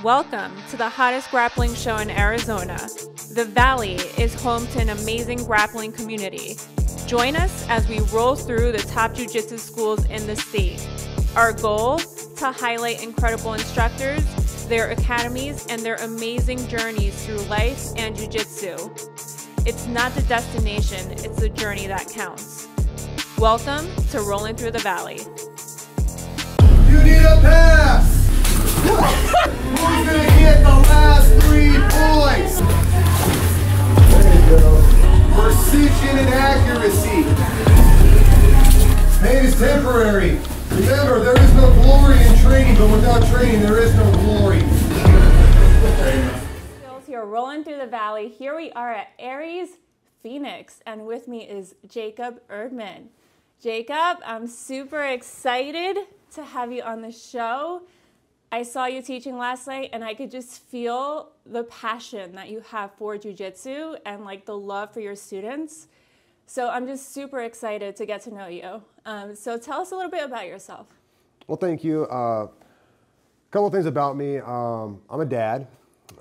Welcome to the hottest grappling show in Arizona. The Valley is home to an amazing grappling community. Join us as we roll through the top jiu-jitsu schools in the state. Our goal? To highlight incredible instructors, their academies, and their amazing journeys through life and jiu-jitsu. It's not the destination, it's the journey that counts. Welcome to Rollin Through the Valley. You need a pass! Who's gonna get the last 3 points? There you go. Precision and accuracy. Pain is temporary. Remember, there is no glory in training, but without training, there is no glory. Here, Rolling Through the Valley. Here we are at Ares Phoenix, and with me is Jacob Erdman. Jacob, I'm super excited to have you on the show. I saw you teaching last night, and I could just feel the passion that you have for jiu-jitsu and like the love for your students. So I'm just super excited to get to know you. So tell us a little bit about yourself. Well, thank you. A couple of things about me. I'm a dad.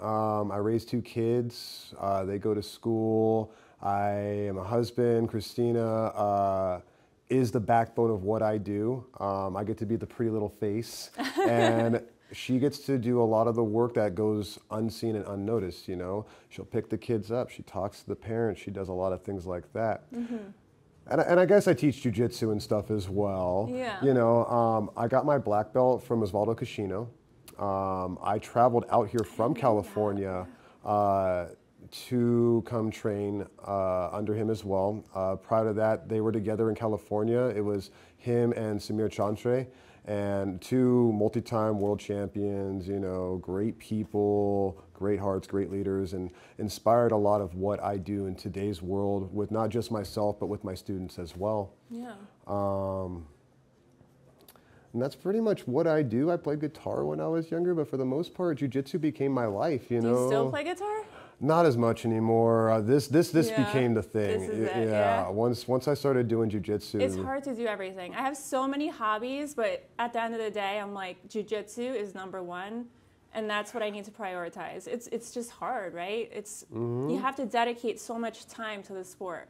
I raise 2 kids. They go to school. I am a husband. Christina is the backbone of what I do. I get to be the pretty little face. And she gets to do a lot of the work that goes unseen and unnoticed, you know. She'll pick the kids up, she talks to the parents, she does a lot of things like that. Mm-hmm. And I guess I teach jiu-jitsu and stuff as well. Yeah. You know, I got my black belt from Osvaldo Cascino. I traveled out here from California to come train under him as well. Prior to that, they were together in California. It was him and Samir Chantre. And 2 multi-time world champions, you know, great people, great hearts, great leaders, and inspired a lot of what I do in today's world with not just myself, but with my students as well. Yeah. And that's pretty much what I do. I played guitar when I was younger, but for the most part, jiu-jitsu became my life, you know. Do you still play guitar? Not as much anymore. This became the thing. This is it, yeah. Once I started doing jiu-jitsu. It's hard to do everything. I have so many hobbies, but at the end of the day, I'm like, jiu-jitsu is #1, and that's what I need to prioritize. It's just hard, right? You have to dedicate so much time to the sport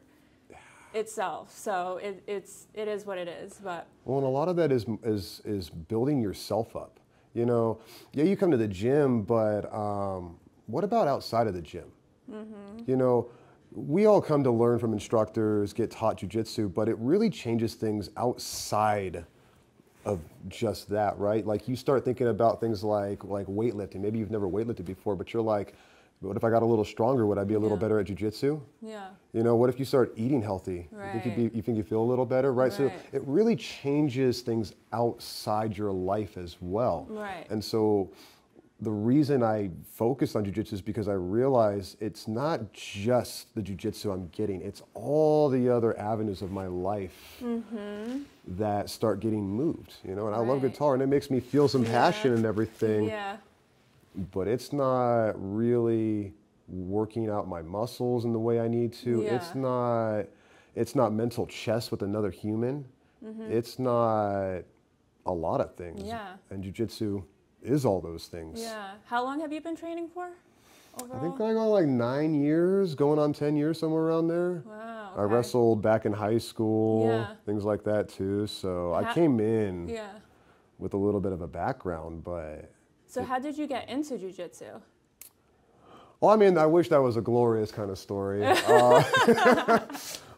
itself. So it is what it is. But well, and a lot of that is building yourself up. You know, yeah, you come to the gym, but what about outside of the gym? Mm-hmm. You know, we all come to learn from instructors, get taught jiu-jitsu, but it really changes things outside of just that, right? Like you start thinking about things like weightlifting. Maybe you've never weightlifted before, but you're like, what if I got a little stronger? Would I be a little better at jiu-jitsu? Yeah. You know, what if you start eating healthy? Right. You think you feel a little better, right? So it really changes things outside your life as well. Right. And so the reason I focus on jiu-jitsu is because I realize it's not just the jiu-jitsu I'm getting, it's all the other avenues of my life that start getting moved, you know, and I love guitar and it makes me feel some passion and everything, but it's not really working out my muscles in the way I need to. It's not mental chess with another human. It's not a lot of things. And jiu-jitsu is all those things. Yeah. How long have you been training for overall? I think going on like 9 years, going on 10 years, somewhere around there. Wow. Okay. I wrestled back in high school, things like that too. So I came in with a little bit of a background, but. So how did you get into jiu-jitsu? Well, I mean, I wish that was a glorious kind of story. I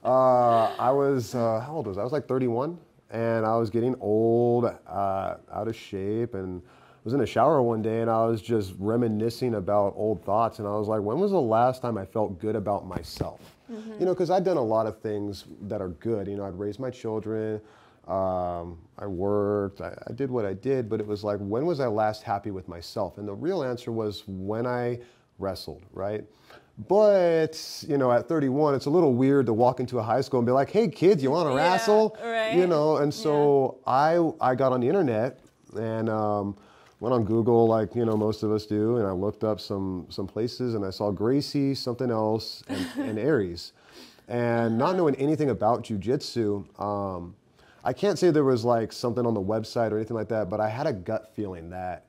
was, how old was I? I was like 31 and I was getting old, out of shape, and I was in the shower one day and I was just reminiscing about old thoughts, and I was like, when was the last time I felt good about myself? You know, because I'd done a lot of things that are good. You know, I'd raised my children, I worked, I did what I did, but it was like, when was I last happy with myself? And the real answer was when I wrestled, right? But, you know, at 31, it's a little weird to walk into a high school and be like, hey kids, you want to wrestle? Right. You know, and so I got on the internet and went on Google like, you know, most of us do, and I looked up some places and I saw Gracie, something else, and Ares. And not knowing anything about jiu-jitsu, I can't say there was like something on the website or anything like that, but I had a gut feeling that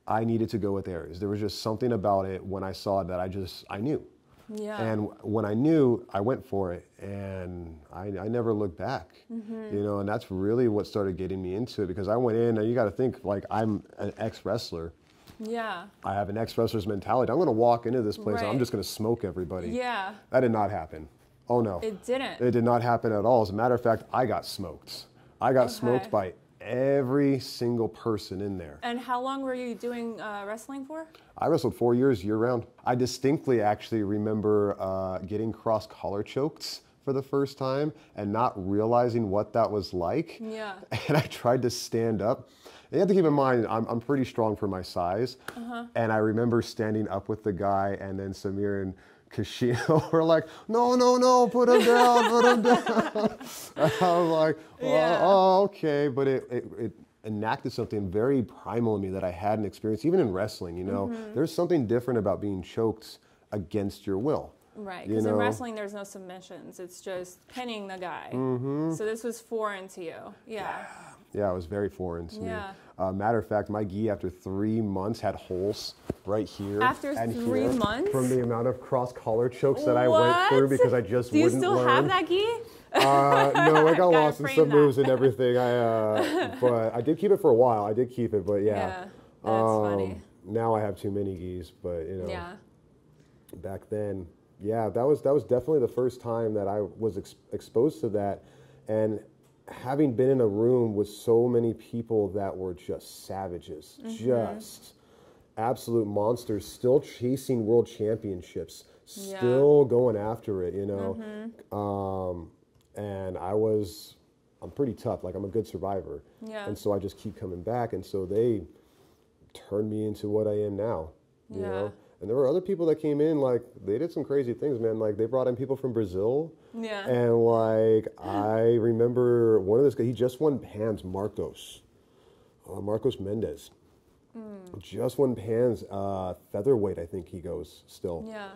I needed to go with Ares. There was just something about it when I saw it that I knew. Yeah. And when I knew, I went for it, and I never looked back, you know, and that's really what started getting me into it, because I went in, and you got to think, like, I'm an ex-wrestler. Yeah. I have an ex-wrestler's mentality. I'm going to walk into this place and I'm Right. just going to smoke everybody. Yeah. That did not happen. Oh, no. It didn't. It did not happen at all. As a matter of fact, I got smoked. I got smoked by every single person in there. And how long were you doing wrestling for? I wrestled 4 years year-round. I distinctly actually remember getting cross-collar choked for the first time and not realizing what that was like. Yeah. And I tried to stand up. And you have to keep in mind, I'm pretty strong for my size. And I remember standing up with the guy, and then Samir and Kashino were like, no, put him down, put him down. I was like, oh, okay. But it enacted something very primal in me that I hadn't experienced, even in wrestling, you know. There's something different about being choked against your will. Right, because in wrestling there's no submissions. It's just pinning the guy. So this was foreign to you. Yeah. Yeah, it was very foreign to me. Yeah. Matter of fact, my gi after 3 months had holes right here After and 3 here months? from the amount of cross-collar chokes that I went through because I just wouldn't learn. Do you still have that gi? No, I got lost in frame some that. moves and everything. But I did keep it for a while. I did keep it, but yeah. That's funny. Now I have too many gis, but you know. Yeah. Back then, yeah, that was definitely the first time that I was exposed to that, and having been in a room with so many people that were just savages, just absolute monsters, still chasing world championships, still going after it, you know. And I'm pretty tough, like I'm a good survivor. Yeah. And so I just keep coming back, and so they turned me into what I am now, you know. And there were other people that came in, like, they did some crazy things, man. Like, they brought in people from Brazil. Yeah. And, like, I remember one of those guys, he just won Pans, Marcos Mendez. Just won Pans, featherweight, I think he goes still. Yeah.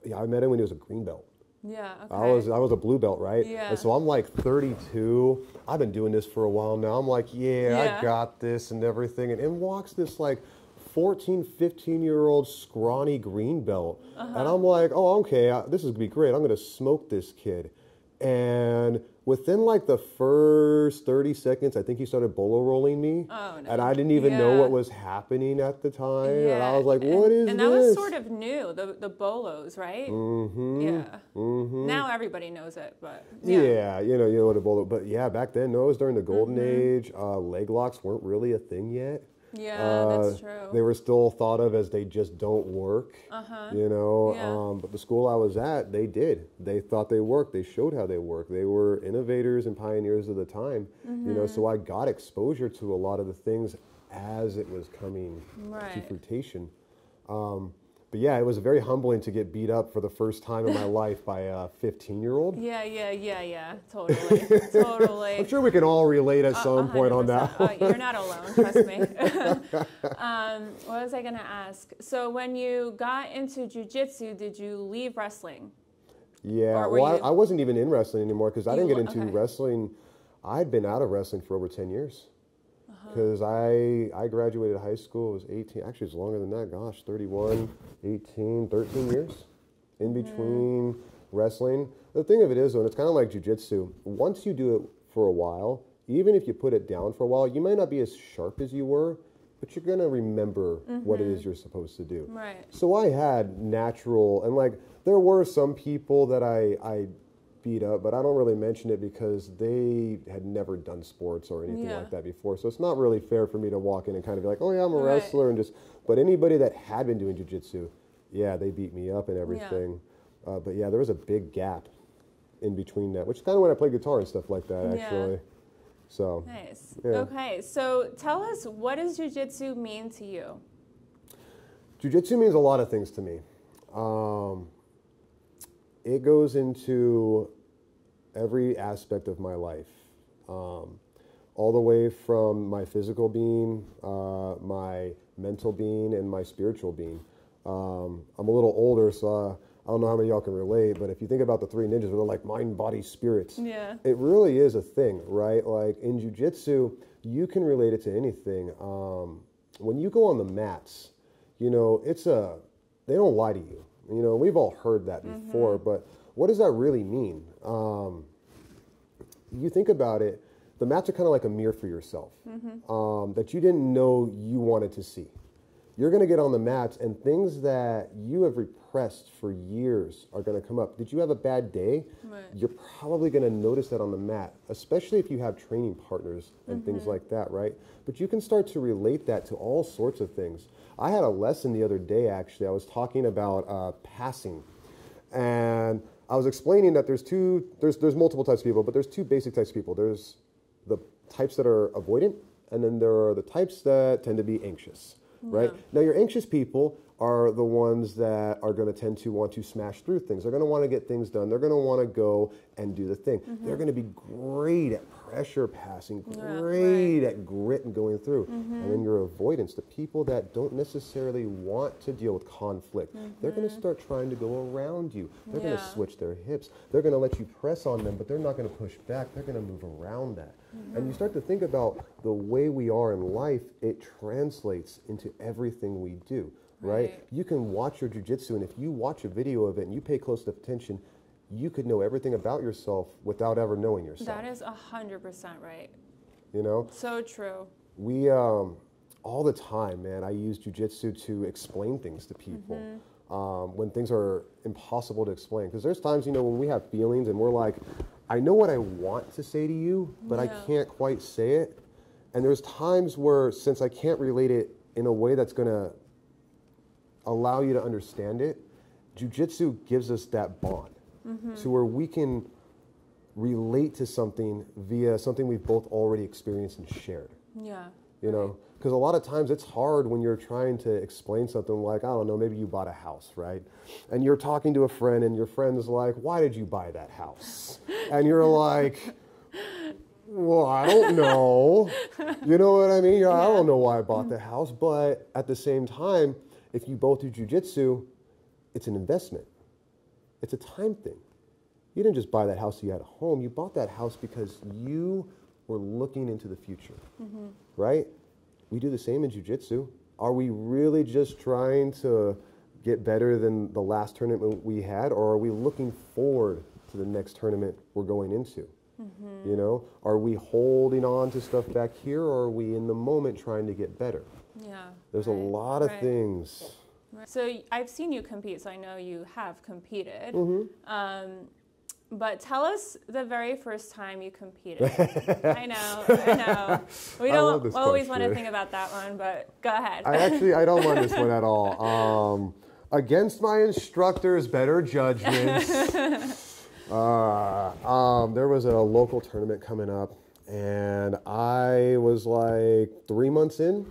Yeah, I met him when he was a green belt. Yeah, okay. I was a blue belt, right? Yeah. And so I'm like 32. I've been doing this for a while now. I'm like, I got this and everything. And in walks this, like, 14, 15-year-old scrawny green belt. And I'm like, oh, okay, this is going to be great. I'm going to smoke this kid. And within like the first 30 seconds, I think he started bolo rolling me. Oh, no. And I didn't even know what was happening at the time. And I was like, what is this? And that was sort of new, the bolos, right? Yeah. Now everybody knows it, but yeah, you know what a bolo. But yeah, back then, no, it was during the golden age. Leg locks weren't really a thing yet. Yeah, that's true. They were still thought of as they just don't work, you know. Yeah. But the school I was at, they did. They thought they worked. They showed how they work. They were innovators and pioneers of the time, you know. So I got exposure to a lot of the things as it was coming to fruition. But yeah, it was very humbling to get beat up for the first time in my life by a 15-year-old. Yeah. Totally. I'm sure we can all relate at some point on that. You're not alone, trust me. What was I going to ask? So when you got into jiu-jitsu, did you leave wrestling? Yeah, well, I wasn't even in wrestling anymore because I didn't get into wrestling. I'd been out of wrestling for over 10 years. Because I graduated high school, it was 18, actually it's longer than that, gosh, 31, 18, 13 years in between wrestling. The thing of it is, though, and it's kind of like jiu-jitsu, once you do it for a while, even if you put it down for a while, you might not be as sharp as you were, but you're going to remember what it is you're supposed to do. Right. So I had natural, and like, there were some people that I beat up, but I don't really mention it because they had never done sports or anything like that before. So it's not really fair for me to walk in and kind of be like, oh yeah, I'm a wrestler, and just, but anybody that had been doing jiu-jitsu, yeah, they beat me up and everything. But yeah, there was a big gap in between that, which is kind of when I played guitar and stuff like that, actually. So nice. Okay, so tell us, what does jiu-jitsu mean to you? Jiu-jitsu means a lot of things to me. It goes into every aspect of my life, all the way from my physical being, my mental being, and my spiritual being. I'm a little older, so I don't know how many of y'all can relate, but if you think about the three ninjas, they're like mind, body, spirits. Yeah. It really is a thing, right? Like in jiu-jitsu, you can relate it to anything. When you go on the mats, you know, they don't lie to you. You know, we've all heard that before, but what does that really mean? You think about it, the mats are kind of like a mirror for yourself that you didn't know you wanted to see. You're going to get on the mats and things that you have repressed for years are going to come up. Did you have a bad day? Right. You're probably going to notice that on the mat, especially if you have training partners and things like that, right? But you can start to relate that to all sorts of things. I had a lesson the other day, actually. I was talking about passing. And I was explaining that there's multiple types of people, but there's two basic types of people. There's the types that are avoidant, and then there are the types that tend to be anxious. Right? Now, your anxious people are the ones that are going to tend to want to smash through things. They're going to want to get things done. They're going to want to go and do the thing. They're going to be great at pressure passing, great at grit and going through. And then your avoidance, the people that don't necessarily want to deal with conflict, they're going to start trying to go around you. They're going to switch their hips. They're going to let you press on them, but they're not going to push back. They're going to move around that. And you start to think about the way we are in life, it translates into everything we do, right? You can watch your jiu-jitsu, and if you watch a video of it and you pay close attention, you could know everything about yourself without ever knowing yourself. That is 100% right. You know? So true. We, all the time, man, I use jiu-jitsu to explain things to people when things are impossible to explain. Because there's times, you know, when we have feelings and we're like, I know what I want to say to you, but I can't quite say it. And there's times where, since I can't relate it in a way that's going to allow you to understand it, jiu-jitsu gives us that bond to where we can relate to something via something we've both already experienced and shared. Yeah. You know, because a lot of times it's hard when you're trying to explain something like, I don't know, maybe you bought a house, right? And you're talking to a friend and your friend's like, why did you buy that house? And you're like, well, I don't know. You know what I mean? I don't know why I bought the house. But at the same time, if you both do jiu-jitsu, it's an investment. It's a time thing. You didn't just buy that house so you had a home. You bought that house because you were looking into the future, right? We do the same in jiu-jitsu. Are we really just trying to get better than the last tournament we had, or are we looking forward to the next tournament we're going into? You know, are we holding on to stuff back here, or are we in the moment trying to get better? Yeah. There's a lot of things. So I've seen you compete, so I know you have competed. But tell us the very first time you competed. I know. We don't always want to think about that one, but go ahead. I don't mind this one at all. Against my instructor's better judgment, there was a local tournament coming up, and I was like 3 months in.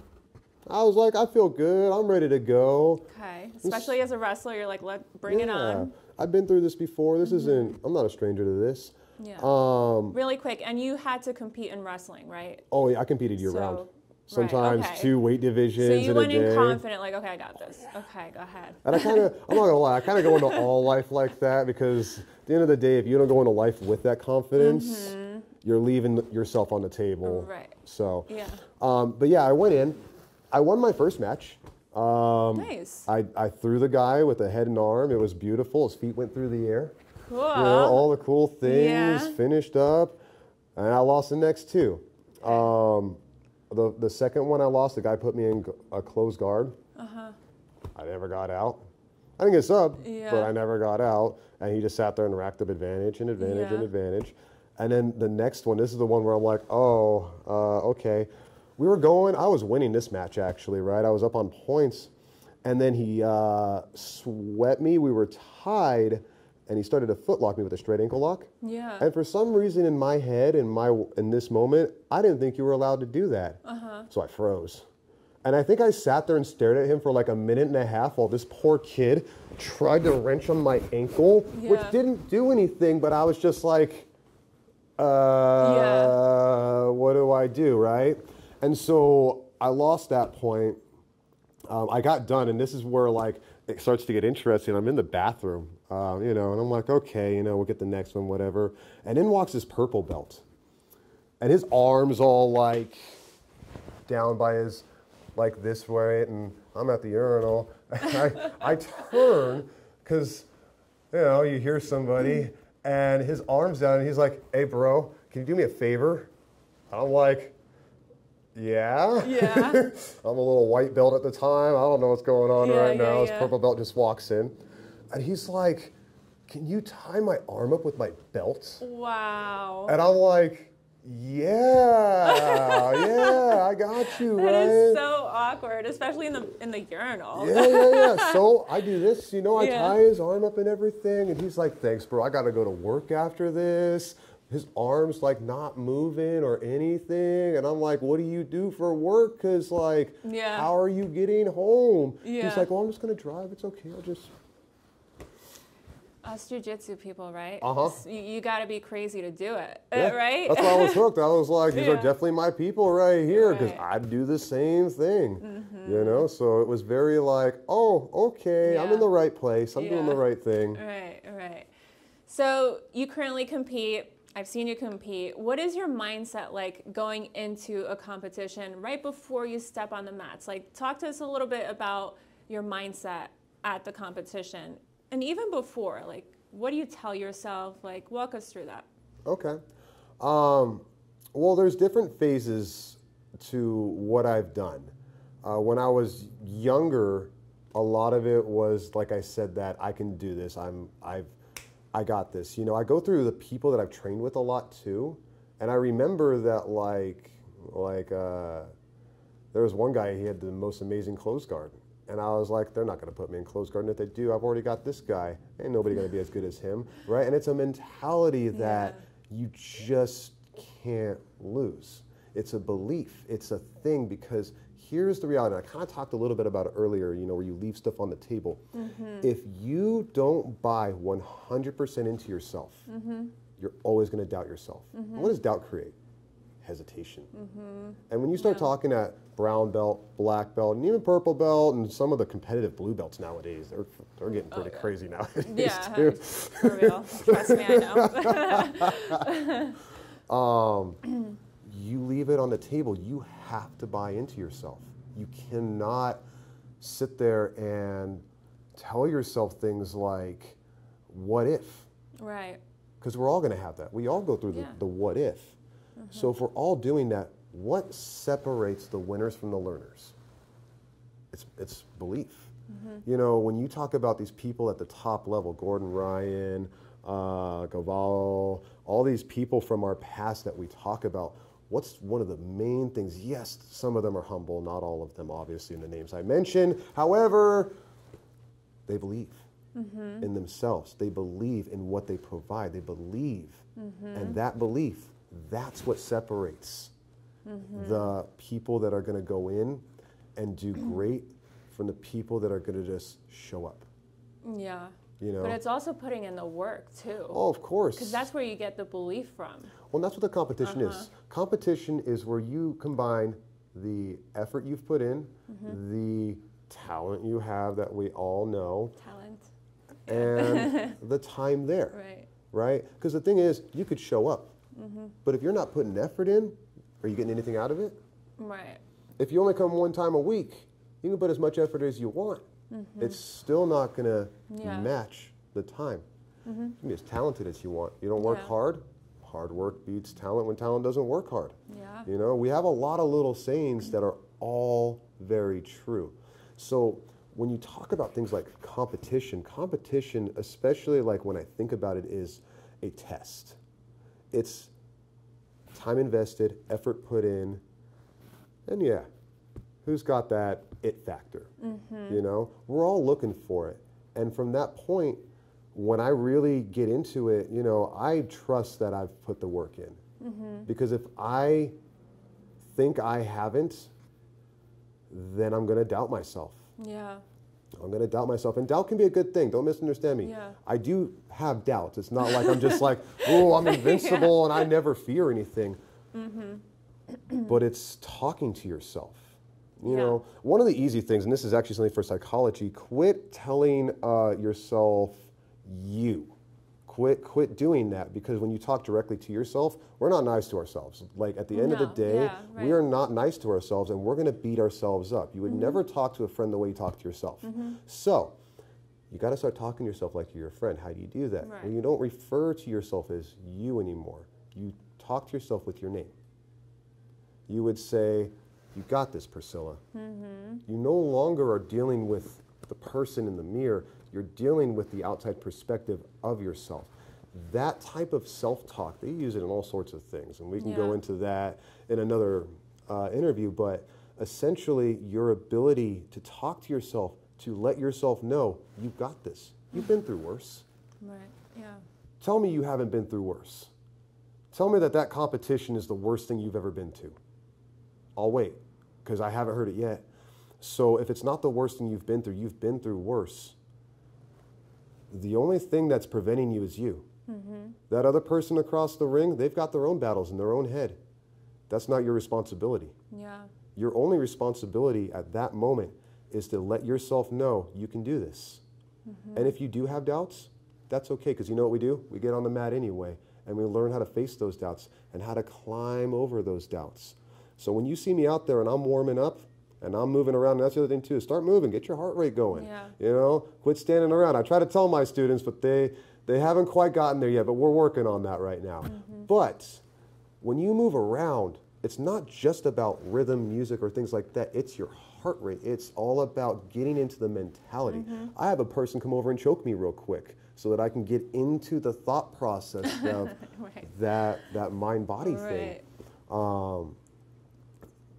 I was like, I feel good. I'm ready to go. Okay. Especially as a wrestler, you're like, bring it on. I've been through this before. This isn't, I'm not a stranger to this. Yeah. Really quick, and you had to compete in wrestling, right? Oh, yeah, I competed year round. Sometimes 2 weight divisions in a day. So you went in confident, like, okay, I got this. Okay, go ahead. And I'm not gonna lie, I kind of go into all life like that, because at the end of the day, if you don't go into life with that confidence, you're leaving yourself on the table. Right. So, but yeah, I went in. I won my first match. Nice. I threw the guy with a head and arm. It was beautiful. His feet went through the air. Cool. You know, all the cool things, finished up, and I lost the next 2. The second one I lost, the guy put me in a closed guard. I never got out. I didn't get subbed, but I never got out. And he just sat there and racked up advantage and advantage and advantage. And then the next one, this is the one where I'm like, okay. I was winning this match actually, right? I was up on points, and then he swept me. We were tied, and he started to footlock me with a straight ankle lock. Yeah. And for some reason in my head, in this moment, I didn't think you were allowed to do that. So I froze. And I think I sat there and stared at him for like a minute and a half while this poor kid tried to wrench on my ankle, which didn't do anything, but I was just like, what do I do, right? And so I lost that point. I got done, and this is where like it starts to get interesting. I'm in the bathroom, you know, and I'm like, okay, you know, we'll get the next one, whatever. And in walks this purple belt, and his arms all like down by his, like this way, and I'm at the urinal. I turn because, you know, you hear somebody, and his arms down, and he's like, hey, bro, can you do me a favor? I'm like, yeah. Yeah. I'm a little white belt at the time. I don't know what's going on right now. This purple belt just walks in. And he's like, can you tie my arm up with my belt? Wow. And I'm like, yeah, I got you, That right? is so awkward, especially in the urinal. Yeah. So I do this, you know, I tie his arm up and everything. And he's like, thanks, bro. I got to go to work after this. His arm's like not moving or anything. And I'm like, what do you do for work? Because like, how are you getting home? He's like, well, I'm just going to drive. It's okay. I'll just. Us jiu-jitsu people, right? Uh-huh. You got to be crazy to do it, Yeah, right? That's why I was hooked. I was like, these are definitely my people right here, because I do the same thing, you know? So it was very like, oh, okay, I'm in the right place. I'm doing the right thing. Right. So you currently compete. I've seen you compete. What is your mindset like going into a competition right before you step on the mats? Like, talk to us a little bit about your mindset at the competition. And even before, like, what do you tell yourself? Like, walk us through that. Okay. Well, there's different phases to what I've done. When I was younger, a lot of it was, like I said, that I can do this. I got this. You know, I go through the people that I've trained with a lot too. And I remember that like there was one guy, he had the most amazing close guard. And I was like, they're not going to put me in close guard. And if they do, I've already got this guy. Ain't nobody going to be as good as him, right? And it's a mentality that you just can't lose. It's a belief. It's a thing, because here's the reality. And I kind of talked a little bit about it earlier, you know, where you leave stuff on the table. If you don't buy 100% into yourself, you're always going to doubt yourself. What does doubt create? Hesitation. And when you start talking at brown belt, black belt, and even purple belt, and some of the competitive blue belts nowadays, they're getting pretty crazy nowadays too. For real. Trust me, I know. You leave it on the table. You have to buy into yourself. You cannot sit there and tell yourself things like, what if? Right. Because we're all going to have that. We all go through the what if. So if we're all doing that, what separates the winners from the learners? It's belief. You know, when you talk about these people at the top level, Gordon Ryan, Gaval, all these people from our past that we talk about, what's one of the main things? Yes, some of them are humble, not all of them, obviously, in the names I mentioned. However, they believe in themselves. They believe in what they provide. They believe. And that belief, that's what separates the people that are going to go in and do great from the people that are going to just show up. Yeah. You know? But it's also putting in the work too. Oh, of course. Because that's where you get the belief from. Well, that's what the competition is. Competition is where you combine the effort you've put in, the talent you have that we all know, and the time there. Right? Because the thing is, you could show up, but if you're not putting effort in, are you getting anything out of it? Right. If you only come one time a week, you can put as much effort as you want. It's still not going to match the time. You can be as talented as you want. You don't work hard, hard work beats talent when talent doesn't work hard. You know, we have a lot of little sayings that are all very true. So when you talk about things like competition, especially like when I think about it, is a test. It's time invested, effort put in, and who's got that it factor? You know, we're all looking for it. And from that point, when I really get into it, you know, I trust that I've put the work in. Because if I think I haven't, then I'm going to doubt myself. I'm going to doubt myself. And doubt can be a good thing. Don't misunderstand me. I do have doubts. It's not like I'm just like, oh, I'm invincible and I never fear anything. But it's talking to yourself. You know, one of the easy things, and this is actually something for psychology, quit telling yourself you. Quit doing that, because when you talk directly to yourself, we're not nice to ourselves. Like at the end of the day, we are not nice to ourselves, and we're going to beat ourselves up. You would never talk to a friend the way you talk to yourself. So you got to start talking to yourself like you're your friend. How do you do that? Well, you don't refer to yourself as you anymore. You talk to yourself with your name. You would say, "You got this, Priscilla." You no longer are dealing with the person in the mirror. You're dealing with the outside perspective of yourself. That type of self-talk, they use it in all sorts of things, and we can go into that in another interview, but essentially your ability to talk to yourself, to let yourself know, you've got this. You've been through worse. Tell me you haven't been through worse. Tell me that competition is the worst thing you've ever been to. I'll wait, because I haven't heard it yet. So if it's not the worst thing you've been through worse. The only thing that's preventing you is you. That other person across the ring, they've got their own battles in their own head. That's not your responsibility. Your only responsibility at that moment is to let yourself know you can do this. And if you do have doubts, that's okay, because you know what we do? We get on the mat anyway, and we learn how to face those doubts and how to climb over those doubts. So when you see me out there and I'm warming up, and I'm moving around, and that's the other thing too, start moving, get your heart rate going. You know, quit standing around. I try to tell my students, but they haven't quite gotten there yet, but we're working on that right now. But when you move around, it's not just about rhythm, music, or things like that. It's your heart rate. It's all about getting into the mentality. I have a person come over and choke me real quick so that I can get into the thought process of that mind-body thing.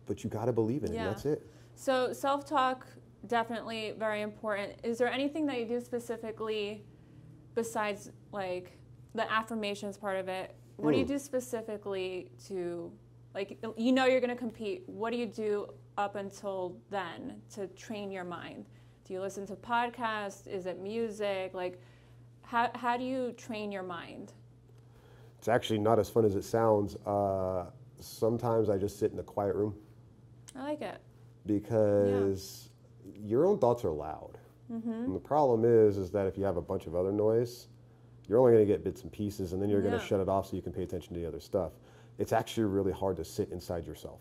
But you got to believe in it, and that's it. So self-talk, definitely very important. Is there anything that you do specifically besides like the affirmations part of it? What do you do specifically to, like, you know you're going to compete. What do you do up until then to train your mind? Do you listen to podcasts? Is it music? Like, how do you train your mind? It's actually not as fun as it sounds. Sometimes I just sit in a quiet room. I like it. Because your own thoughts are loud. And the problem is that if you have a bunch of other noise, you're only going to get bits and pieces, and then you're going to shut it off so you can pay attention to the other stuff. It's actually really hard to sit inside yourself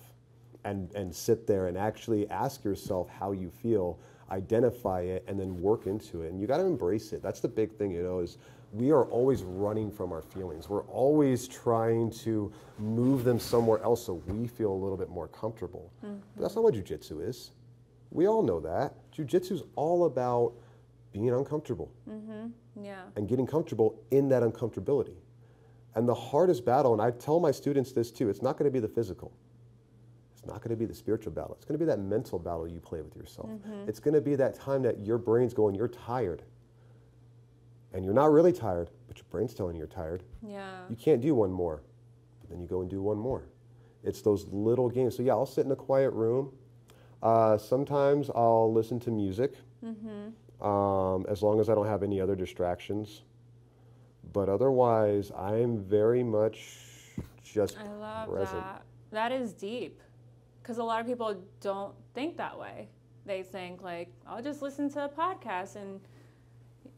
and sit there and actually ask yourself how you feel, identify it, and then work into it. And you got to embrace it. That's the big thing, you know, is we are always running from our feelings. We're always trying to move them somewhere else so we feel a little bit more comfortable. But that's not what jiu-jitsu is. We all know that. Jiu-jitsu is all about being uncomfortable and getting comfortable in that uncomfortability. And the hardest battle, and I tell my students this too, it's not going to be the physical. It's not going to be the spiritual battle. It's going to be that mental battle you play with yourself. It's going to be that time that your brain's going, you're tired. And you're not really tired, but your brain's telling you you're tired. You can't do one more. But then you go and do one more. It's those little games. So yeah, I'll sit in a quiet room. Sometimes I'll listen to music, as long as I don't have any other distractions. But otherwise, I'm very much just present. I love that. That is deep. Because a lot of people don't think that way. They think like, I'll just listen to a podcast and,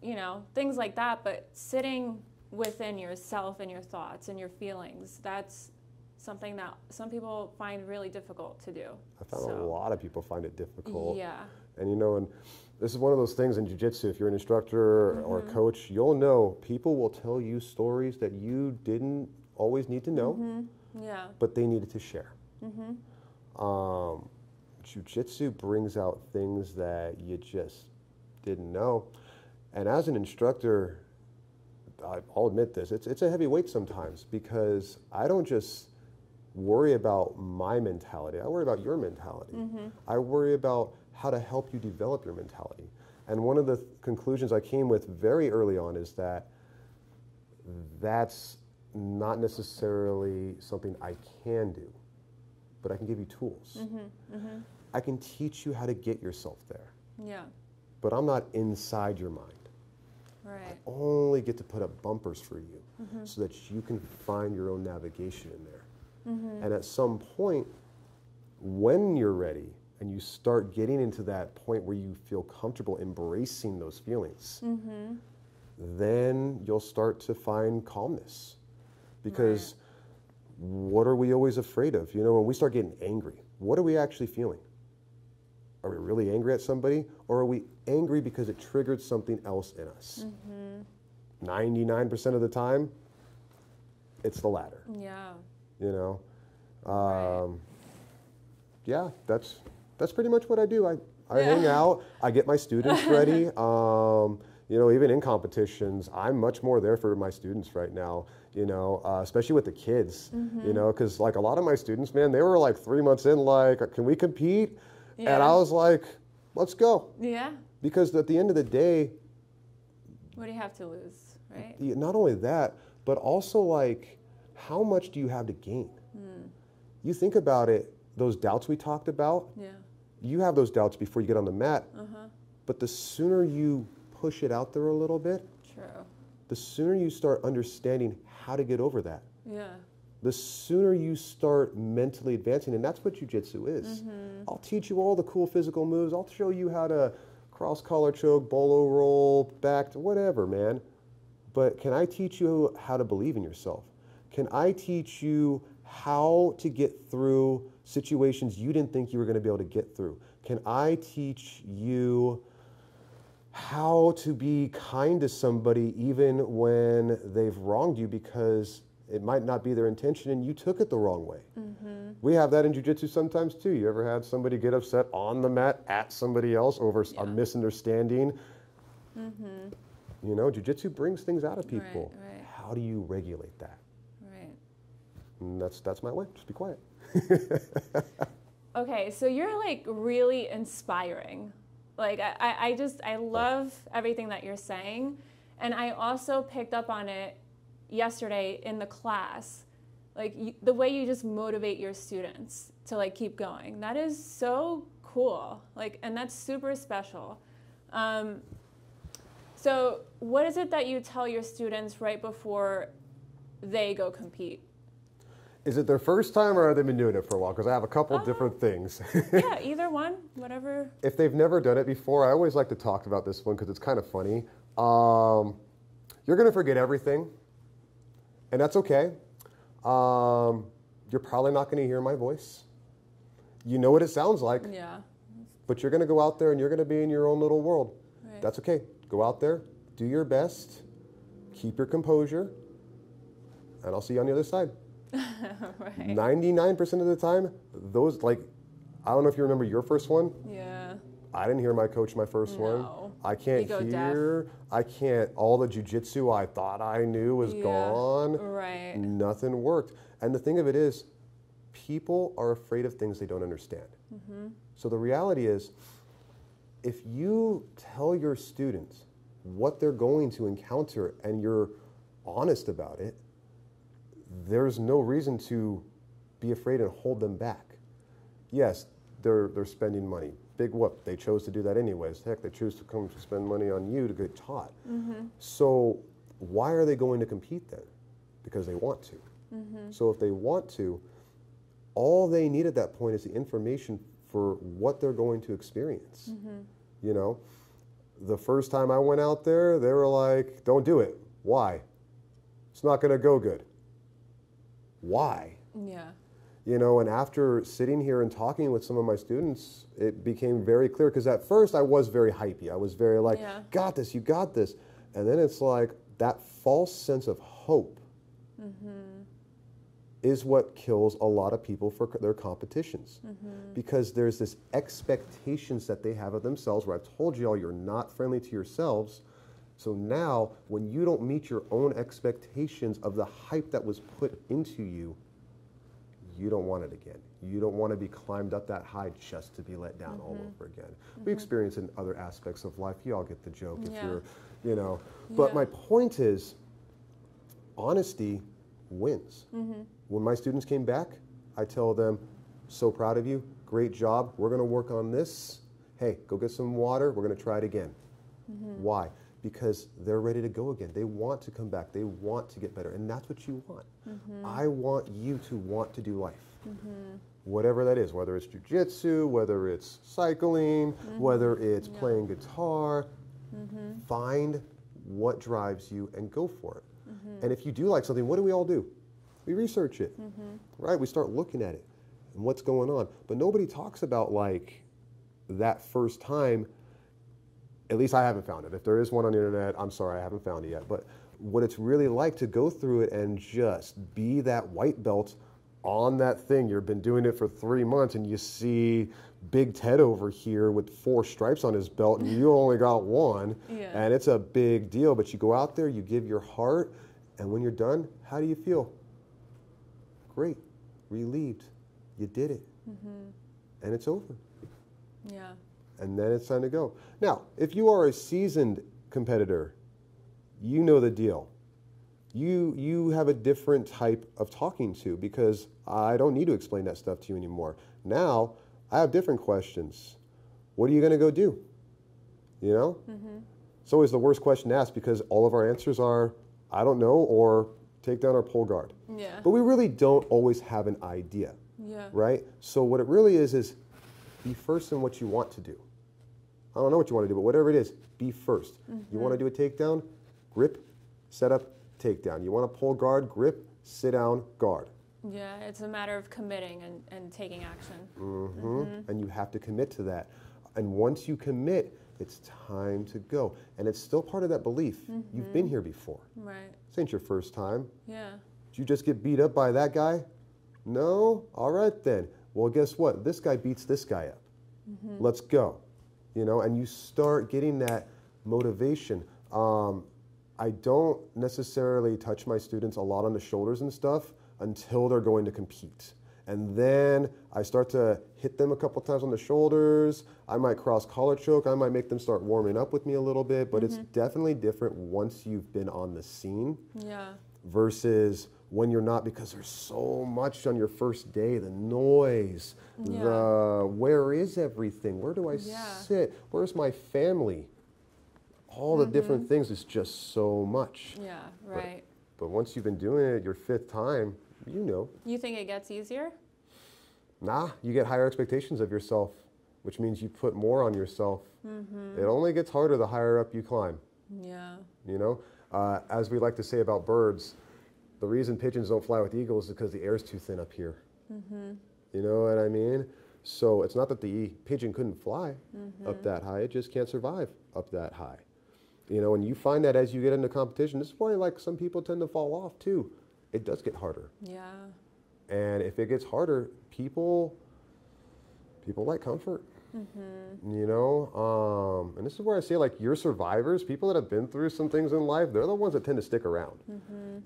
you know, things like that. But sitting within yourself and your thoughts and your feelings, that's something that some people find really difficult to do. I found a lot of people find it difficult. And you know, and this is one of those things in jiu-jitsu, if you're an instructor or a coach, you'll know people will tell you stories that you didn't always need to know, but they needed to share. Jiu-jitsu brings out things that you just didn't know. And as an instructor, I'll admit this, it's a heavy weight sometimes, because I don't just worry about my mentality, I worry about your mentality. I worry about how to help you develop your mentality. And one of the conclusions I came with very early on is that that's not necessarily something I can do, but I can give you tools. I can teach you how to get yourself there. But I'm not inside your mind. I only get to put up bumpers for you so that you can find your own navigation in there. And at some point, when you're ready and you start getting into that point where you feel comfortable embracing those feelings, then you'll start to find calmness. Because what are we always afraid of? You know, when we start getting angry, what are we actually feeling? Are we really angry at somebody, or are we angry because it triggered something else in us? 99% of the time, it's the latter. Yeah. You know? Yeah, that's pretty much what I do. I hang out, I get my students ready. You know, even in competitions, I'm much more there for my students right now, you know, especially with the kids, you know, because like a lot of my students, man, they were like 3 months in, like, can we compete? Yeah. And I was like, let's go. Yeah. Because at the end of the day, What do you have to lose, right? not only that, but also like, how much do you have to gain? You think about it, those doubts we talked about, you have those doubts before you get on the mat, but the sooner you push it out there a little bit, the sooner you start understanding how to get over that. The sooner you start mentally advancing, and that's what jiu-jitsu is. I'll teach you all the cool physical moves. I'll show you how to cross collar choke, bolo roll, back, whatever, man. But can I teach you how to believe in yourself? Can I teach you how to get through situations you didn't think you were going to be able to get through? Can I teach you how to be kind to somebody even when they've wronged you because it might not be their intention and you took it the wrong way? We have that in jiu-jitsu sometimes too. You ever had somebody get upset on the mat at somebody else over a misunderstanding? You know, jiu-jitsu brings things out of people. How do you regulate that? And that's my way. Just be quiet. Okay, so you're like really inspiring. Like I love everything that you're saying. And I also picked up on it yesterday in the class. Like the way you just motivate your students to like keep going. That is so cool. Like, and that's super special. So what is it that you tell your students right before they go compete? Is it their first time or have they been doing it for a while? Because I have a couple different things. Yeah, either one, whatever. If they've never done it before, I always like to talk about this one because it's kind of funny. You're going to forget everything, and that's okay. You're probably not going to hear my voice. You know what it sounds like. Yeah. But you're going to go out there and you're going to be in your own little world. That's okay. Go out there, do your best, keep your composure, and I'll see you on the other side. 99% of the time, those, like, I don't know if you remember your first one. Yeah. I didn't hear my coach my first one. I can't hear. I can't. All the jiu-jitsu I thought I knew was gone. Nothing worked. And the thing of it is, people are afraid of things they don't understand. So the reality is, if you tell your students what they're going to encounter and you're honest about it, there's no reason to be afraid and hold them back. Yes, they're spending money. Big whoop. They chose to do that anyways. Heck, they choose to come to spend money on you to get taught. So why are they going to compete then? Because they want to. So if they want to, all they need at that point is the information for what they're going to experience. You know, the first time I went out there, they were like, don't do it. Why? It's not going to go good. Why? Yeah. You know, and after sitting here and talking with some of my students, it became very clear, because at first I was very hypey. I was very like, got this, you got this. And then it's like that false sense of hope is what kills a lot of people for their competitions. Because there's this expectations that they have of themselves, where I've told you all you're not friendly to yourselves. So now, when you don't meet your own expectations of the hype that was put into you, you don't want it again. You don't want to be climbed up that high just to be let down all over again. We experience it in other aspects of life. You all get the joke if you're, you know. But my point is, honesty wins. When my students came back, I tell them, so proud of you, great job, we're going to work on this. Hey, go get some water, we're going to try it again. Why? Because they're ready to go again. They want to come back. They want to get better. And that's what you want. I want you to want to do life. whatever that is, whether it's jujitsu, whether it's cycling, whether it's playing guitar, find what drives you and go for it. And if you do like something, what do we all do? We research it, right? We start looking at it and what's going on. But nobody talks about like that first time. At least I haven't found it. If there is one on the internet, I'm sorry, I haven't found it yet. But what it's really like to go through it and just be that white belt on that thing. You've been doing it for 3 months and you see Big Ted over here with 4 stripes on his belt and you only got 1. And it's a big deal. But you go out there, you give your heart, and when you're done, how do you feel? Great, relieved, you did it, and it's over. Yeah. And then it's time to go. Now, if you are a seasoned competitor, you know the deal. You have a different type of talking to, because I don't need to explain that stuff to you anymore. Now, I have different questions. What are you going to go do? You know? It's always the worst question to ask, because all of our answers are, I don't know, or take down or pull guard. Yeah. But we really don't always have an idea. Yeah. Right? So what it really is be first in what you want to do. I don't know what you want to do, but whatever it is, be first. You want to do a takedown? Grip, set up, takedown. You want to pull guard? Grip, sit down, guard. Yeah, it's a matter of committing and taking action. And you have to commit to that. And once you commit, it's time to go. And it's still part of that belief. You've been here before. Right. This ain't your first time. Yeah. Did you just get beat up by that guy? No? All right then. Well, guess what? This guy beats this guy up. Let's go. You know, and you start getting that motivation. I don't necessarily touch my students a lot on the shoulders and stuff until they're going to compete. And then I start to hit them a couple times on the shoulders. I might cross collar choke. I might make them start warming up with me a little bit, but it's definitely different once you've been on the scene versus when you're not, because there's so much on your first day, the noise, the where is everything? Where do I sit? Where's my family? All the different things is just so much. Yeah, right. But once you've been doing it your 5th time, you know. You think it gets easier? Nah, you get higher expectations of yourself, which means you put more on yourself. It only gets harder the higher up you climb. Yeah. You know, as we like to say about birds, the reason pigeons don't fly with eagles is because the air's too thin up here. You know what I mean? So it's not that the pigeon couldn't fly up that high, it just can't survive up that high. You know, and you find that as you get into competition, this is why like some people tend to fall off too. It does get harder. Yeah. And if it gets harder, people like comfort. You know, and this is where I say, like, your survivors, people that have been through some things in life, they're the ones that tend to stick around.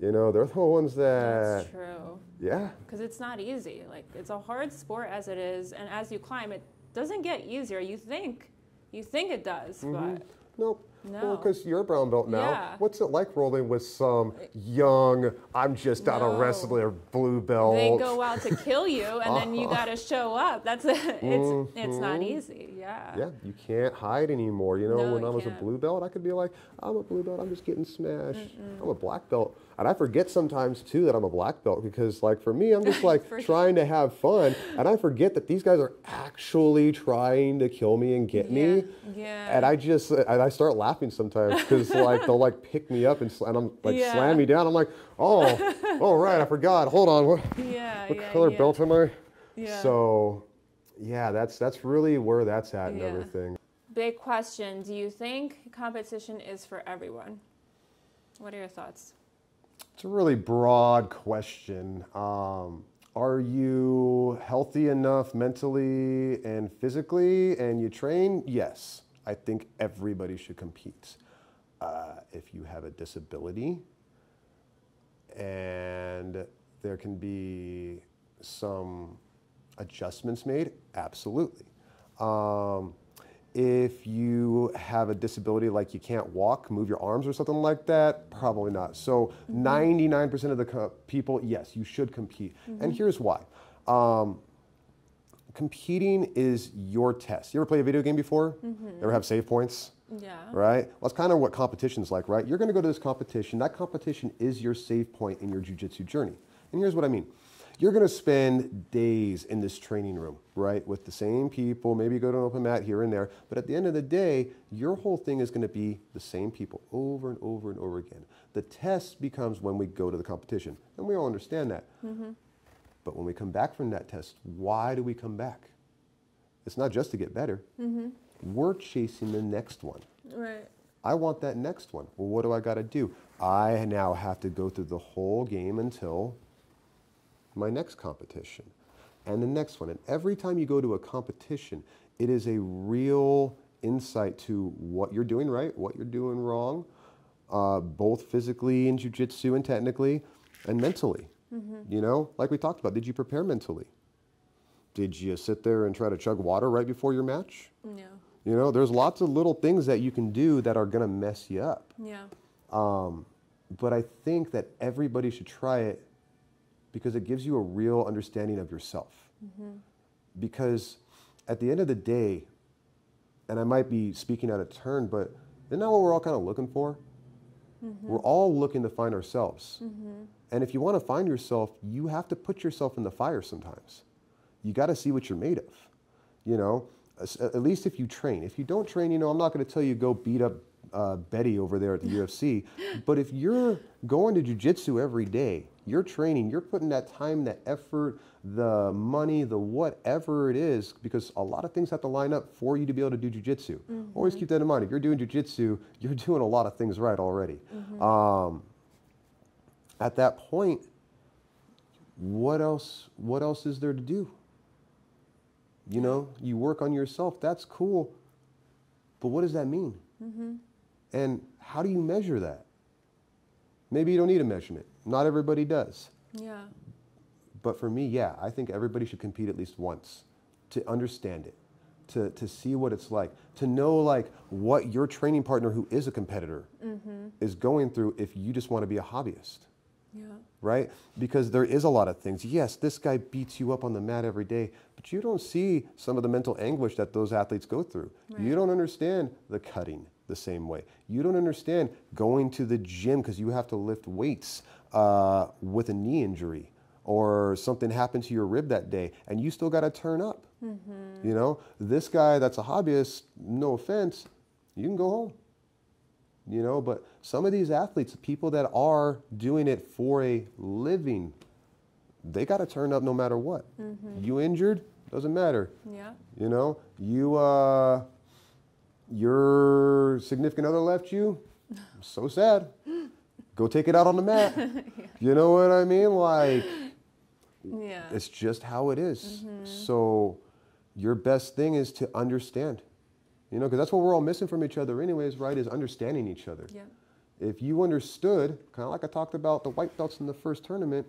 You know, they're the ones that... That's true. Yeah. Because it's not easy. Like, it's a hard sport as it is, and as you climb, it doesn't get easier. You think it does, but... Nope. No. Well, because you're a brown belt now. Yeah. What's it like rolling with some young, I'm just out of wrestler blue belt? They go out to kill you, and then you got to show up. That's it's not easy. Yeah. Yeah, you can't hide anymore. You know, No, when I you was a can't. blue belt, I could be like, I'm a blue belt, I'm just getting smashed. I'm a black belt. And I forget sometimes, too, that I'm a black belt, because, like, for me, I'm just, like, trying to have fun. And I forget that these guys are actually trying to kill me and get me. Yeah. And I start laughing sometimes, because, like, they'll, like, pick me up and I'm like, slam me down. I'm like, oh, right, I forgot. Hold on. What color belt am I? Yeah. So, yeah, that's really where that's at and everything. Big question. Do you think competition is for everyone? What are your thoughts? It's a really broad question. Are you healthy enough mentally and physically and you train? Yes. I think everybody should compete. If you have a disability and there can be some adjustments made, absolutely. If you have a disability like you can't walk, move your arms or something like that, probably not. So 99% of the people, yes, you should compete. And here's why. Competing is your test. You ever play a video game before? Ever have save points? Yeah. Right? Well, that's kind of what competition's like, right? You're going to go to this competition. That competition is your save point in your jiu-jitsu journey. And here's what I mean. You're going to spend days in this training room, right, with the same people. Maybe you go to an open mat here and there. But at the end of the day, your whole thing is going to be the same people over and over and over again. The test becomes when we go to the competition. And we all understand that. But when we come back from that test, why do we come back? It's not just to get better. We're chasing the next one. Right. I want that next one. Well, what do I got to do? I now have to go through the whole game until my next competition and the next one. And every time you go to a competition, it is a real insight to what you're doing right, what you're doing wrong, both physically in jiu-jitsu and technically and mentally. You know, like we talked about, did you prepare mentally? Did you sit there and try to chug water right before your match? Yeah. You know, there's lots of little things that you can do that are going to mess you up. Yeah. But I think that everybody should try it because it gives you a real understanding of yourself. Because at the end of the day, and I might be speaking out of turn, but isn't that what we're all kind of looking for? We're all looking to find ourselves. And if you want to find yourself, you have to put yourself in the fire sometimes. You got to see what you're made of, you know, at least if you train. If you don't train, you know, I'm not going to tell you go beat up Betty over there at the UFC. But if you're going to jiu-jitsu every day, you're training, you're putting that time, that effort, the money, the whatever it is, because a lot of things have to line up for you to be able to do jiu-jitsu. Always keep that in mind. If you're doing jiu-jitsu, you're doing a lot of things right already. At that point, what else is there to do? You know, you work on yourself, that's cool, but what does that mean? And how do you measure that? Maybe you don't need a measurement. Not everybody does. Yeah. But for me, yeah, I think everybody should compete at least once to understand it, to see what it's like, to know like what your training partner who is a competitor is going through if you just want to be a hobbyist. Yeah. Right? Because there is a lot of things. Yes, this guy beats you up on the mat every day, but you don't see some of the mental anguish that those athletes go through. Right. You don't understand the cutting the same way. You don't understand going to the gym because you have to lift weights with a knee injury or something happened to your rib that day and you still got to turn up. You know, this guy that's a hobbyist, no offense, you can go home. You know, but some of these athletes, people that are doing it for a living, they got to turn up no matter what. You injured, doesn't matter. Yeah. You know, your significant other left you, so sad. Go take it out on the mat. You know what I mean? Like, Yeah. it's just how it is. So your best thing is to understand. You know, because that's what we're all missing from each other anyways, right, is understanding each other. Yeah. If you understood, kind of like I talked about the white belts in the first tournament,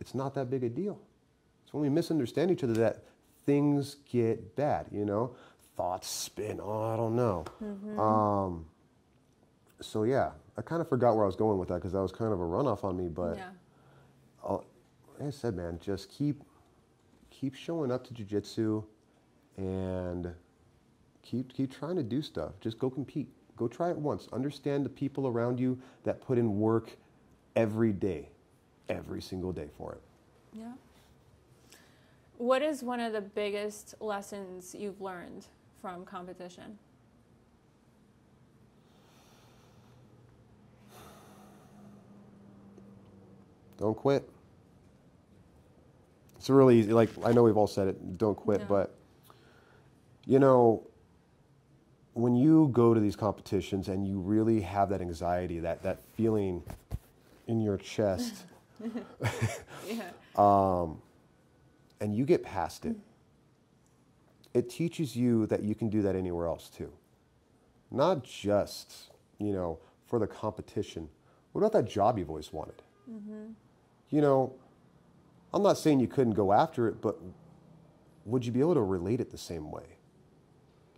it's not that big a deal. It's when we misunderstand each other that things get bad, you know? Thoughts spin, oh, I don't know. So yeah, I kind of forgot where I was going with that because that was kind of a runoff on me, but like I said, man, just keep showing up to jiu-jitsu and keep trying to do stuff. Just go compete. Go try it once. Understand the people around you that put in work every day, every single day for it. Yeah. What is one of the biggest lessons you've learned from competition? Don't quit. It's really easy. Like, I know we've all said it, don't quit, Yeah. but you know, when you go to these competitions and you really have that anxiety, that feeling in your chest, and you get past it, it teaches you that you can do that anywhere else too. Not just, you know, for the competition. What about that job you've always wanted? You know, I'm not saying you couldn't go after it, but would you be able to relate it the same way?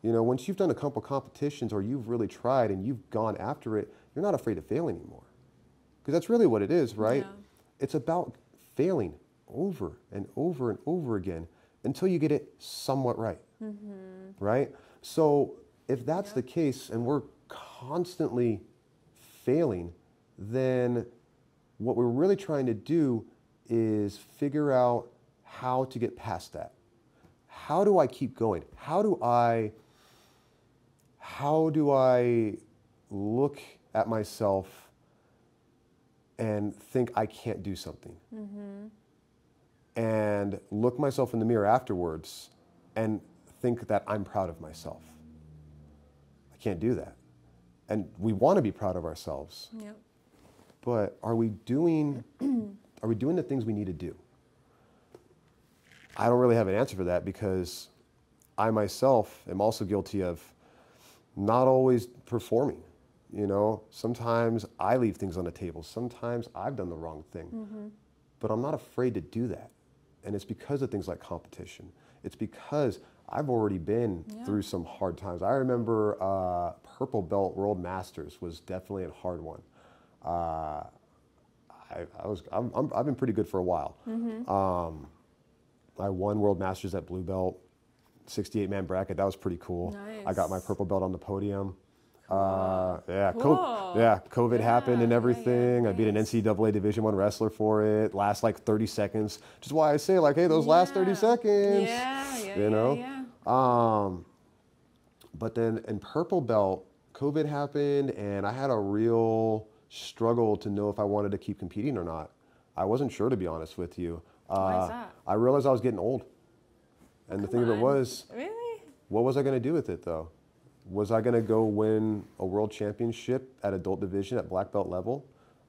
You know, once you've done a couple competitions or you've really tried and you've gone after it, you're not afraid to fail anymore. Because that's really what it is, right? Yeah. It's about failing over and over and over again until you get it somewhat right, right? So if that's the case and we're constantly failing, then what we're really trying to do is figure out how to get past that. How do I keep going? How do I look at myself and think I can't do something? And look myself in the mirror afterwards and think that I'm proud of myself. I can't do that. And we want to be proud of ourselves. Yep. But are we doing the things we need to do? I don't really have an answer for that, because I myself am also guilty of not always performing. You know, sometimes I leave things on the table. Sometimes I've done the wrong thing. But I'm not afraid to do that. And it's because of things like competition. It's because I've already been through some hard times. I remember Purple Belt World Masters was definitely a hard one. I've been pretty good for a while. I won World Masters at Blue Belt, 68-man bracket. That was pretty cool. Nice. I got my purple belt on the podium. Cool. COVID happened and everything. Yeah, I beat an NCAA Division I wrestler for it. Last like 30 seconds, which is why I say like, hey, those last 30 seconds. You know. But then in purple belt, COVID happened, and I had a real struggle to know if I wanted to keep competing or not. I wasn't sure, to be honest with you. Why is that? I realized I was getting old, and the thing of it was, really, what was I going to do with it though? Was I going to go win a world championship at adult division at black belt level?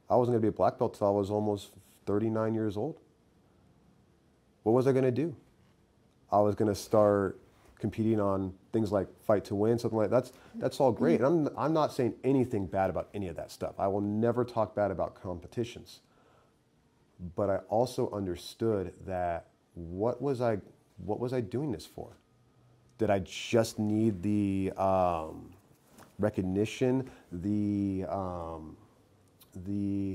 I wasn't going to be a black belt till I was almost 39 years old. What was I going to do? I was going to start competing on things like Fight to Win, something like that. That's all great. And I'm not saying anything bad about any of that stuff. I will never talk bad about competitions. But I also understood that what was I doing this for? Did I just need the recognition, the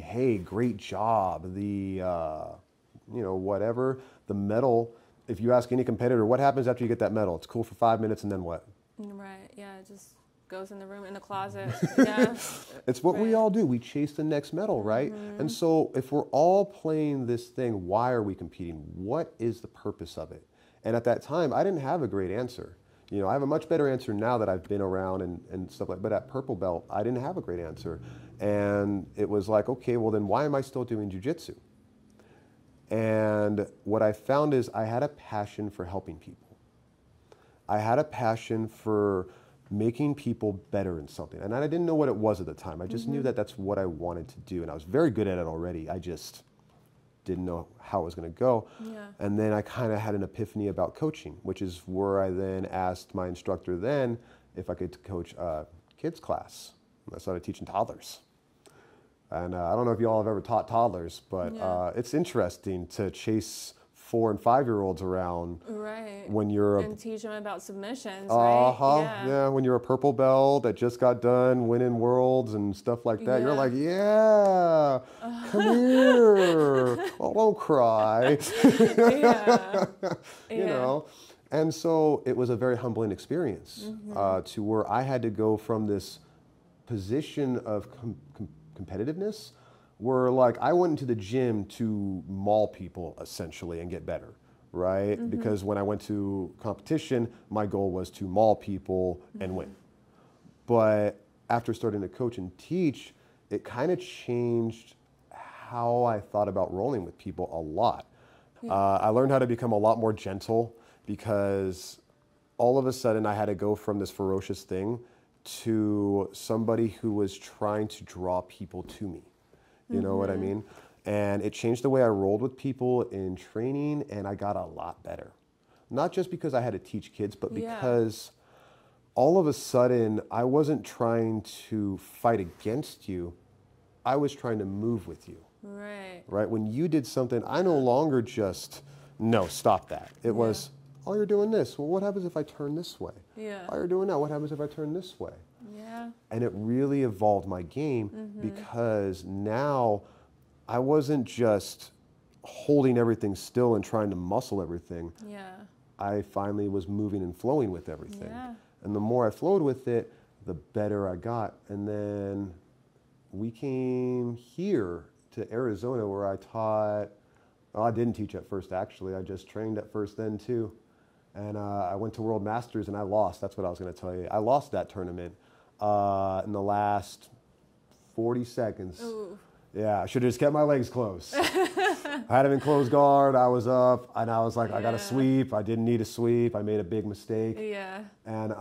hey, great job, the whatever, the medal? If you ask any competitor, what happens after you get that medal? It's cool for 5 minutes, and then what? Right. Yeah. It just goes in the room, in the closet. Yeah. It's what we all do. We chase the next medal, right? And so if we're all playing this thing, why are we competing? What is the purpose of it? And at that time, I didn't have a great answer. You know, I have a much better answer now that I've been around and stuff like that. But at purple belt, I didn't have a great answer. And it was like, okay, well then why am I still doing jiu-jitsu? And what I found is I had a passion for helping people. I had a passion for making people better in something. And I didn't know what it was at the time. I just knew that that's what I wanted to do. And I was very good at it already. I just didn't know how it was going to go. Yeah. And then I kind of had an epiphany about coaching, which is where I then asked my instructor then if I could coach a kids class. And I started teaching toddlers. And I don't know if you all have ever taught toddlers, but it's interesting to chase 4 and 5-year-olds around. Right. When you're and teach them about submissions, right? Yeah, when you're a purple belt that just got done winning worlds and stuff like that. You're like, yeah, come here. Oh, don't cry. You know. And so it was a very humbling experience to where I had to go from this position of competitiveness where like I went into the gym to maul people essentially and get better, right? Because when I went to competition, my goal was to maul people and win. But after starting to coach and teach, it kind of changed how I thought about rolling with people a lot. I learned how to become a lot more gentle because all of a sudden I had to go from this ferocious thing to somebody who was trying to draw people to me. You know what I mean? And it changed the way I rolled with people in training, and I got a lot better. Not just because I had to teach kids, but because all of a sudden I wasn't trying to fight against you. I was trying to move with you. Right. Right? When you did something, I no longer just, no, stop that. It was, oh, you're doing this. Well, what happens if I turn this way? Yeah. Oh, you're doing that. What happens if I turn this way? Yeah. And it really evolved my game because now I wasn't just holding everything still and trying to muscle everything. Yeah. I finally was moving and flowing with everything. Yeah. And the more I flowed with it, the better I got. And then we came here to Arizona where I taught Oh, I didn't teach at first, actually. I just trained at first then, too. And I went to World Masters, and I lost. That's what I was going to tell you. I lost that tournament in the last 40 seconds. Ooh. Yeah, I should have just kept my legs closed. I had him in closed guard. I was up, and I was like, I got to sweep. I didn't need a sweep. I made a big mistake. Yeah. And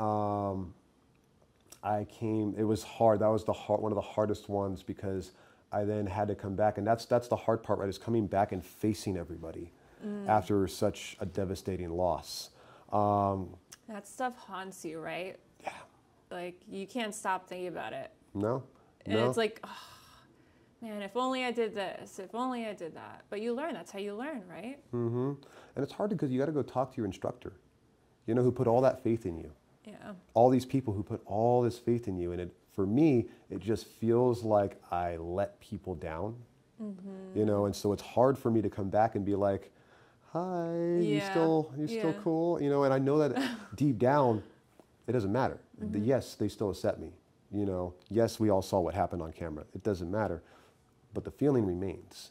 it was hard. That was one of the hardest ones, because I then had to come back. And that's the hard part, right, is coming back and facing everybody after such a devastating loss. That stuff haunts you, right? Yeah. Like, you can't stop thinking about it. No. And it's like, oh, man, if only I did this, if only I did that. But you learn. That's how you learn, right? Mm-hmm. And it's hard because you got to go talk to your instructor, you know, who put all that faith in you. Yeah. All these people who put all this faith in you. And for me, it just feels like I let people down, you know, and so it's hard for me to come back and be like, hi, you still cool? You know, and I know that deep down, it doesn't matter. Yes, they still accept me. You know, yes, we all saw what happened on camera. It doesn't matter, but the feeling remains.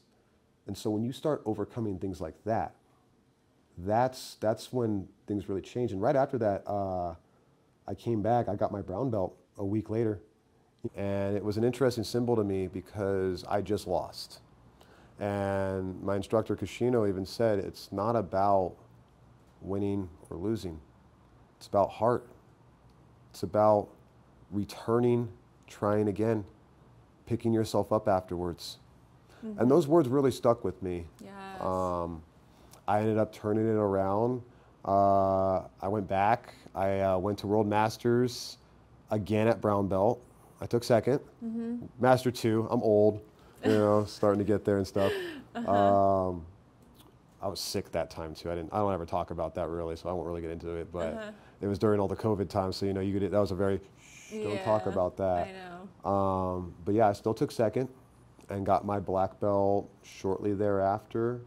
And so when you start overcoming things like that, that's when things really change. And right after that, I came back. I got my brown belt a week later. And it was an interesting symbol to me because I just lost. And my instructor, Kashino, even said, it's not about winning or losing. It's about heart. It's about returning, trying again, picking yourself up afterwards. And those words really stuck with me. Yes. I ended up turning it around. I went back. I went to World Masters again at brown belt. I took second. Master 2. I'm old, you know, starting to get there and stuff. I was sick that time too. I don't ever talk about that really, so I won't really get into it. But it was during all the COVID time, so you know, that was a very don't talk about that. I know. But yeah, I still took second and got my black belt shortly thereafter.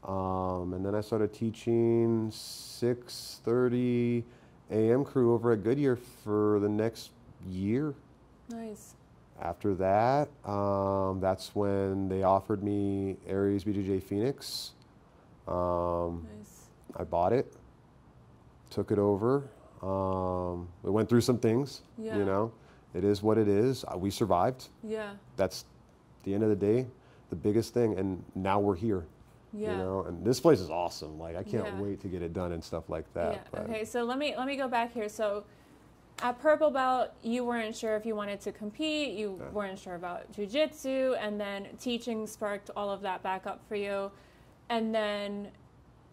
And then I started teaching 6:30 a.m. crew over at Goodyear for the next year. Nice. After that, that's when they offered me Ares BJJ Phoenix. Nice. I bought it, took it over. We went through some things, you know. It is what it is. We survived. Yeah. That's the end of the day, the biggest thing. And now we're here. Yeah. You know, and this place is awesome. Like, I can't wait to get it done and stuff like that. Yeah. But. Okay, so let me go back here. So at purple belt, you weren't sure if you wanted to compete. You weren't sure about jiu-jitsu, and then teaching sparked all of that back up for you. And then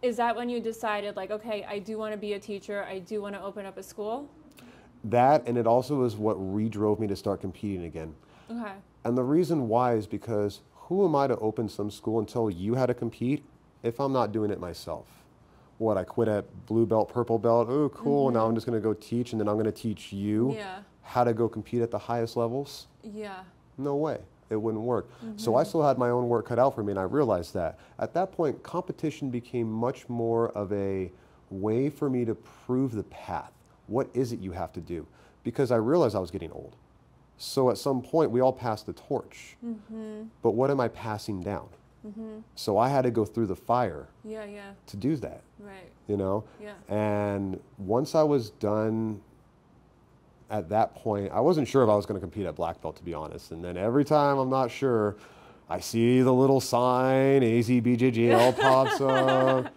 is that when you decided, like, okay, I do want to be a teacher. I do want to open up a school? That, and it also is what redrove me to start competing again. Okay. And the reason why is because who am I to open some school and tell you how to compete if I'm not doing it myself? What, I quit at blue belt, purple belt, oh, cool, now I'm just going to go teach, and then I'm going to teach you how to go compete at the highest levels? Yeah. No way. It wouldn't work. So I still had my own work cut out for me, and I realized that. At that point, competition became much more of a way for me to prove the path. What is it you have to do? Because I realized I was getting old. So at some point, we all passed the torch. But what am I passing down? So I had to go through the fire to do that. Right. You know? Yeah. And once I was done at that point, I wasn't sure if I was going to compete at black belt, to be honest. And then every time I'm not sure, I see the little sign, AZBJJL pops up.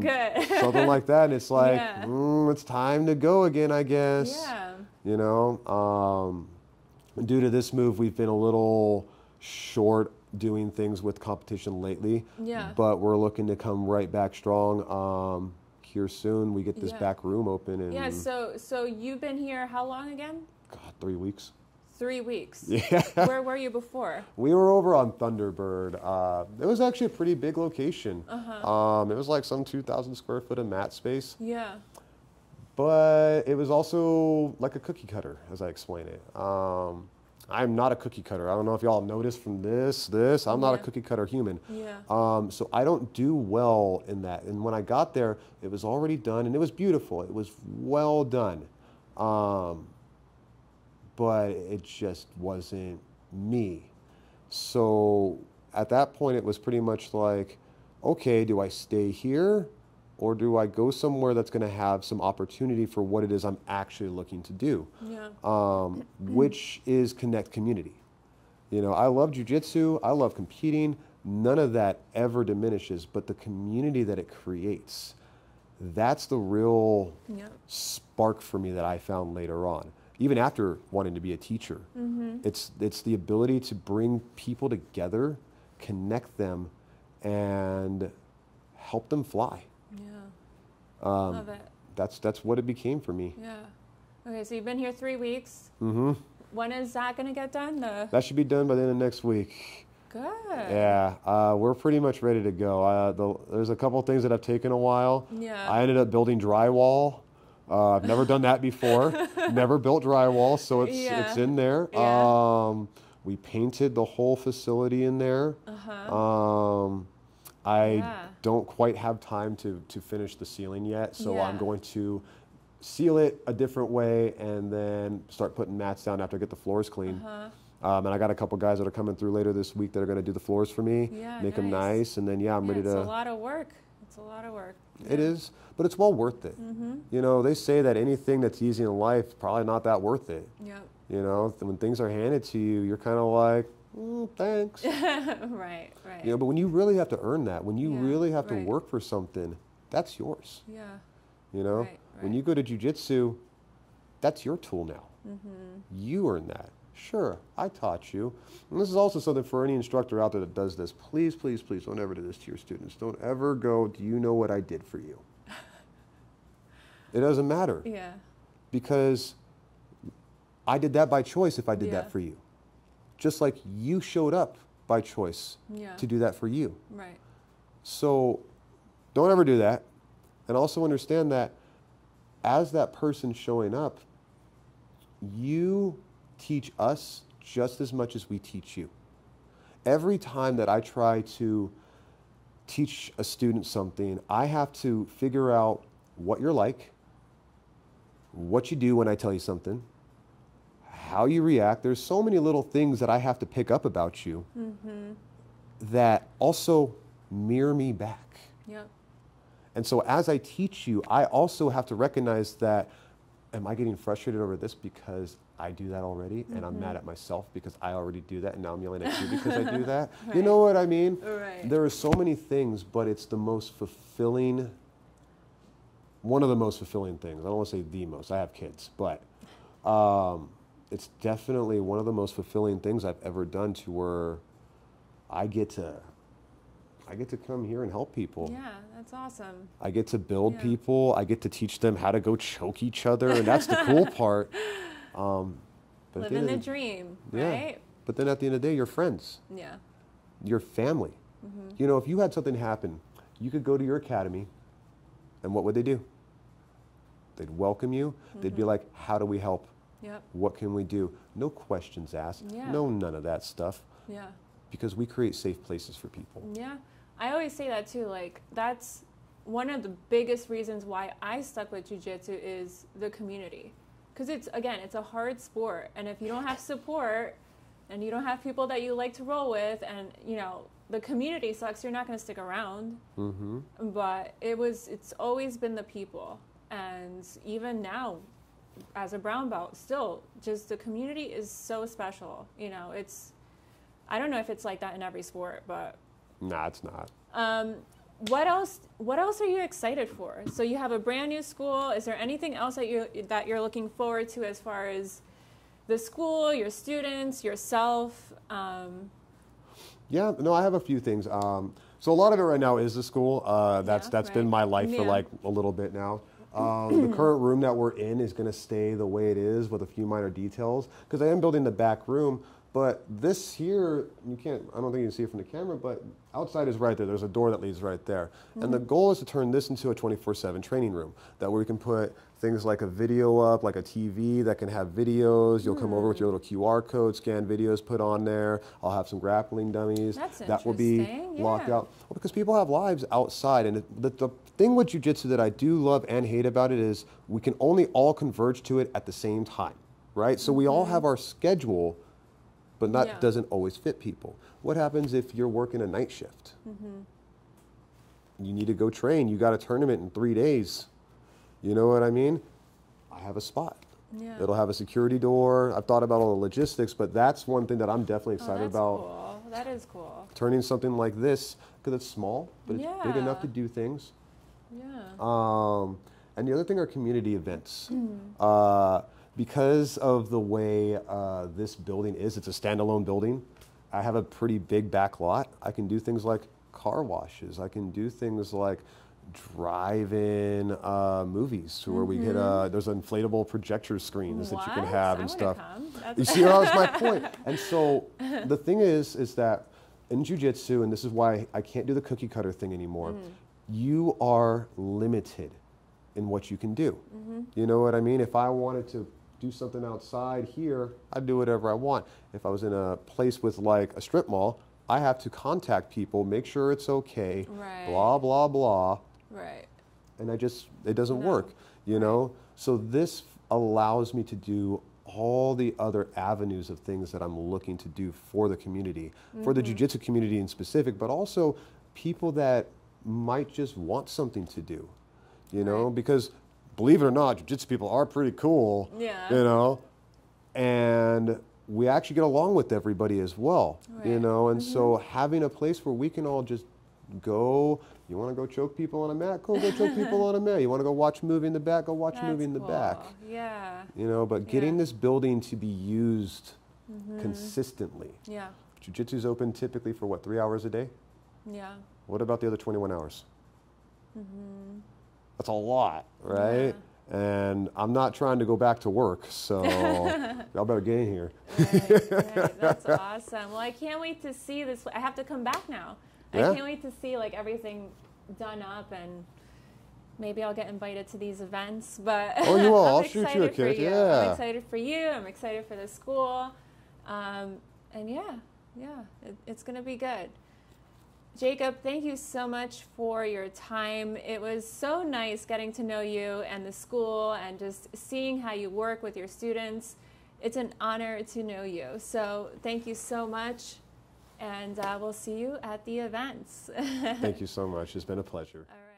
Good. Something like that. And it's like, it's time to go again, I guess. Yeah. You know, due to this move, we've been a little short doing things with competition lately. Yeah. But we're looking to come right back strong. Here soon, we get this back room open. And so you've been here how long again? God, 3 weeks. 3 weeks. Yeah. Where were you before? We were over on Thunderbird. It was actually a pretty big location. It was like some 2,000 square foot of mat space. Yeah. But it was also like a cookie cutter, as I explain it. I'm not a cookie cutter. I don't know if y'all noticed from this. I'm not a cookie cutter human. Yeah. So I don't do well in that. And when I got there, it was already done, and it was beautiful. It was well done. But it just wasn't me. So at that point, it was pretty much like, okay, do I stay here or do I go somewhere that's going to have some opportunity for what it is I'm actually looking to do? Yeah. Which is connect community. You know, I love jiu-jitsu, I love competing. None of that ever diminishes, but the community that it creates, that's the real spark for me that I found later on. Even after wanting to be a teacher, it's the ability to bring people together, connect them, and help them fly. Yeah. Love it. That's what it became for me. Yeah. Okay, so you've been here 3 weeks. Mm-hmm. When is that going to get done? That should be done by the end of next week. Good. Yeah, we're pretty much ready to go. There's a couple things that have taken a while. Yeah. I ended up building drywall. I've never done that before. Never built drywall, so it's in there. Yeah. We painted the whole facility in there. I don't quite have time to finish the ceiling yet, so I'm going to seal it a different way and then start putting mats down after I get the floors clean. And I got a couple guys that are coming through later this week that are going to do the floors for me, make them nice, and then I'm ready to. It's a lot of work. It's a lot of work. It is, but it's well worth it. You know, they say that anything that's easy in life probably not that worth it. Yep. You know, when things are handed to you, you're kind of like, thanks. Right. You know, but when you really have to earn that, when you really have to work for something, that's yours. Yeah. You know, when you go to jiu-jitsu, that's your tool now. You earn that. Sure, I taught you. And this is also something for any instructor out there that does this. Please, please, please don't ever do this to your students. Don't ever go, do you know what I did for you? It doesn't matter. Yeah. Because I did that by choice if I did that for you. Just like you showed up by choice to do that for you. Right. So don't ever do that. And also understand that as that person showing up, you teach us just as much as we teach you. Every time that I try to teach a student something, I have to figure out what you're like, what you do when I tell you something, how you react. There's so many little things that I have to pick up about you that also mirror me back. Yep. And so as I teach you, I also have to recognize that, am I getting frustrated over this because I do that already and I'm mad at myself because I already do that and now I'm yelling at you because I do that? You know what I mean? Right. There are so many things, but it's the most fulfilling, one of the most fulfilling things. I don't want to say the most, I have kids, but it's definitely one of the most fulfilling things I've ever done, to where I get to come here and help people. Yeah, that's awesome. I get to build people. I get to teach them how to go choke each other, and that's the cool part. Living the dream, right? But then at the end of the day, you're friends. Yeah. You're family. You know, if you had something happen, you could go to your academy, and what would they do? They'd welcome you. They'd be like, how do we help? Yep. What can we do? No questions asked. No, none of that stuff. Yeah. Because we create safe places for people. Yeah. I always say that too. Like, that's one of the biggest reasons why I stuck with jiu-jitsu is the community. Because it's a hard sport. And if you don't have support and you don't have people that you like to roll with, and, you know, the community sucks, you're not going to stick around. But it's always been the people. And even now, as a brown belt, still, just the community is so special. You know, I don't know if it's like that in every sport, but. Nah, it's not. What else are you excited for? So you have a brand new school. Is there anything else that you're looking forward to as far as the school, your students, yourself? Yeah, no, I have a few things. So a lot of it right now is the school. That's been my life for like a little bit now. The current room that we're in is going to stay the way it is with a few minor details, because I am building the back room. But this here, I don't think you can see it from the camera, but outside is right there. There's a door that leads right there. And the goal is to turn this into a 24/7 training room, that we can put things like a video up, like a TV that can have videos. You'll come over with your little QR code, scan videos, put on there. I'll have some grappling dummies. That will be locked out. Well, because people have lives outside. And the thing with jiu-jitsu that I do love and hate about it is we can only all converge to it at the same time, right? So we all have our schedule, but that doesn't always fit people. What happens if you're working a night shift? You need to go train. You got a tournament in 3 days. You know what I mean? I have a spot. Yeah. It'll have a security door. I've thought about all the logistics, but that's one thing that I'm definitely excited about. Cool. That is cool. Turning something like this, because it's small, but it's big enough to do things. Yeah. And the other thing are community events. Because of the way this building is, it's a standalone building. I have a pretty big back lot. I can do things like car washes. I can do things like drive-in movies where we get there's inflatable projector screens that you can have and stuff. You see, that was my point. And so the thing is that in jiu-jitsu, and this is why I can't do the cookie cutter thing anymore, you are limited in what you can do. You know what I mean? If I wanted to do something outside here, I'd do whatever I want. If I was in a place with like a strip mall, I have to contact people, make sure it's okay, blah, blah, blah. Right. And it doesn't work, you know? So this allows me to do all the other avenues of things that I'm looking to do for the community, for the jiu-jitsu community in specific, but also people that might just want something to do, you know? Because believe it or not, jiu-jitsu people are pretty cool, you know? And we actually get along with everybody as well, you know? And so having a place where we can all just go, you want to go choke people on a mat, go choke people on a mat. You want to go watch a movie in the back, go watch a movie in the back. Yeah. You know, but getting this building to be used consistently. Yeah. Jiu-jitsu's open typically for what, 3 hours a day? Yeah. What about the other 21 hours? That's a lot, right? Yeah. And I'm not trying to go back to work, so y'all better get in here. Right. That's awesome. Well, I can't wait to see this. I have to come back now. Yeah. I can't wait to see like everything done up, and maybe I'll get invited to these events. But oh, you will. I'm I'll shoot you a kid. Yeah. I'm excited for you. I'm excited for the school, and it's gonna be good. Jacob, thank you so much for your time. It was so nice getting to know you and the school and just seeing how you work with your students. It's an honor to know you. So thank you so much. And we'll see you at the events. Thank you so much. It's been a pleasure. All right.